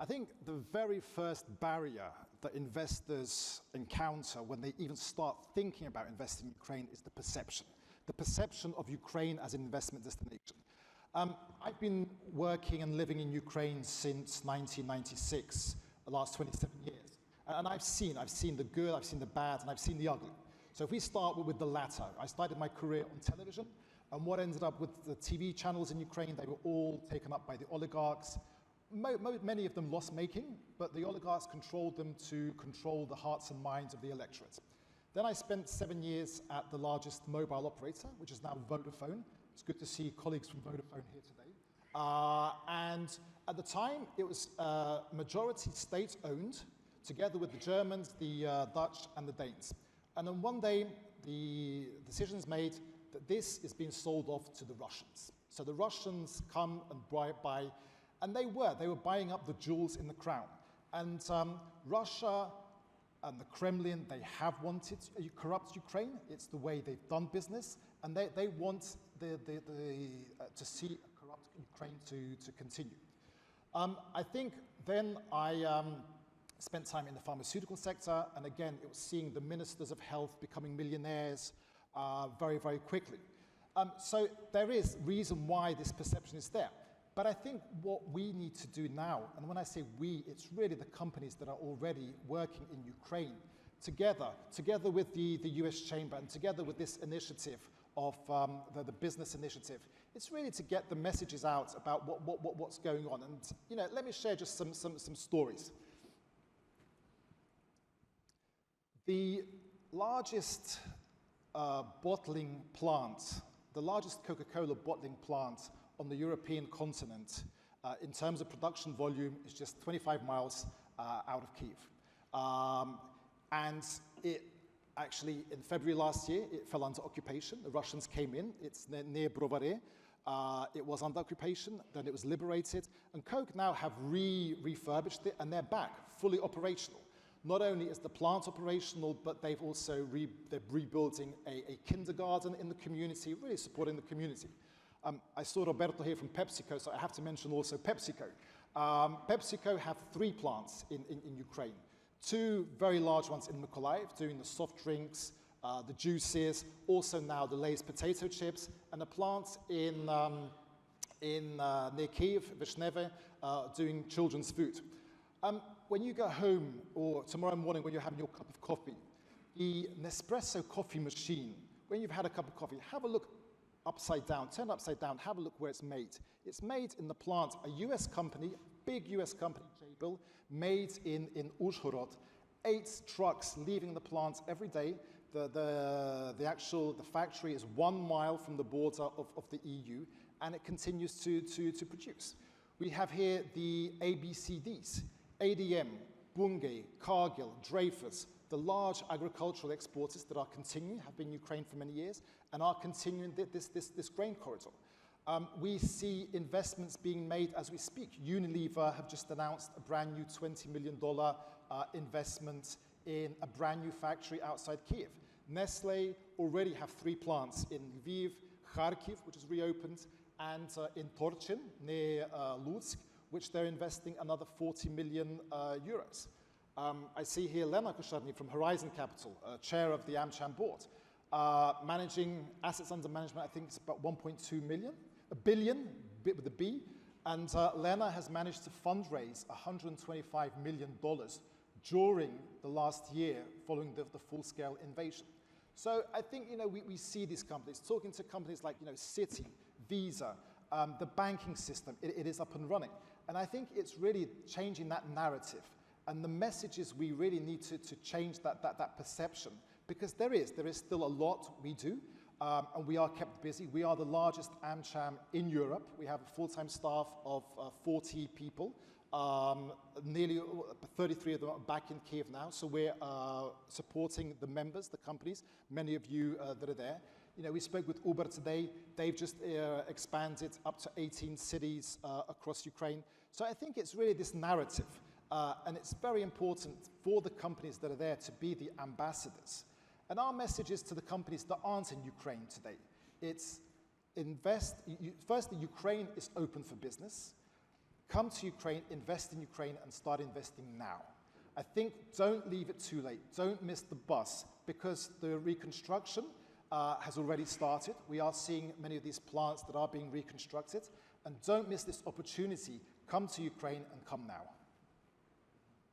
I think the very first barrier that investors encounter when they even start thinking about investing in Ukraine is the perception of Ukraine as an investment destination. I've been working and living in Ukraine since 1996, the last 27 years. And I've seen the good, I've seen the bad, and I've seen the ugly. So if we start with the latter, I started my career on television, and what ended up with the TV channels in Ukraine, they were all taken up by the oligarchs. Many of them loss-making, but the oligarchs controlled them to control the hearts and minds of the electorate. Then I spent 7 years at the largest mobile operator, which is now Vodafone. It's good to see colleagues from Vodafone here today. And at the time, it was majority state-owned, together with the Germans, the Dutch, and the Danes. And then one day, the decision is made that this is being sold off to the Russians. So the Russians come and buy, and they were buying up the jewels in the crown. And Russia and the Kremlin, they have wanted to corrupt Ukraine. It's the way they've done business, and they want to see a corrupt Ukraine to continue. I think then I spent time in the pharmaceutical sector, and again, it was seeing the ministers of health becoming millionaires very, very quickly. So there is reason why this perception is there. But I think what we need to do now, and when I say we, it's really the companies that are already working in Ukraine, together with the US Chamber and together with this initiative of the business initiative, it's really to get the messages out about what's going on. And let me share just some stories. The largest bottling plant, the largest Coca-Cola bottling plant on the European continent, in terms of production volume, is just 25 miles out of Kyiv. And it actually, in February last year, it fell under occupation. The Russians came in. It's near Brovary. It was under occupation, then it was liberated. And Coke now have refurbished it, and they're back, fully operational. Not only is the plant operational, but they've also they're rebuilding a kindergarten in the community, really supporting the community. I saw Roberto here from PepsiCo, so I have to mention also PepsiCo. PepsiCo have 3 plants in Ukraine. 2 very large ones in Mykolaiv, doing the soft drinks, the juices, also now the Lay's potato chips, and a plant near Kyiv, Vishneve, doing children's food. When you go home, or tomorrow morning when you're having your cup of coffee, the Nespresso coffee machine, when you've had a cup of coffee, have a look upside down, turn upside down, have a look where it's made. It's made in the plant, a US company, big US company, Jabil, made in Uzhhorod. 8 trucks leaving the plant every day. The factory is 1 mile from the border of the EU, and it continues to produce. We have here the ABCDs, ADM, Bunge, Cargill, Dreyfus, the large agricultural exporters that are continuing, have been in Ukraine for many years, and are continuing this grain corridor. We see investments being made as we speak. Unilever have just announced a brand new $20 million investment in a brand new factory outside Kyiv. Nestle already have 3 plants in Lviv, Kharkiv, which is reopened, and in Torchin, near Lutsk, which they're investing another 40 million euros. I see here Lena Kusharny from Horizon Capital, chair of the AmCham board, managing assets under management. I think it's about 1.2 billion, with a B. And Lena has managed to fundraise $125 million during the last year following the full-scale invasion. So I think we see these companies, talking to companies like Citi, Visa, the banking system, it is up and running. And I think it's really changing that narrative. And the message is we really need to change that perception, because there is still a lot we do, and we are kept busy. We are the largest AmCham in Europe. We have a full-time staff of 40 people. Nearly 33 of them are back in Kyiv now, so we're supporting the members, the companies, many of you that are there. We spoke with Uber today. They've just expanded up to 18 cities across Ukraine. So I think it's really this narrative, and it's very important for the companies that are there to be the ambassadors. And our message is to the companies that aren't in Ukraine today. It's invest. Firstly, Ukraine is open for business. come to Ukraine, invest in Ukraine, and start investing now. I think don't leave it too late. Don't miss the bus, because the reconstruction has already started. We are seeing many of these plants that are being reconstructed, and don't miss this opportunity. Come to Ukraine and come now.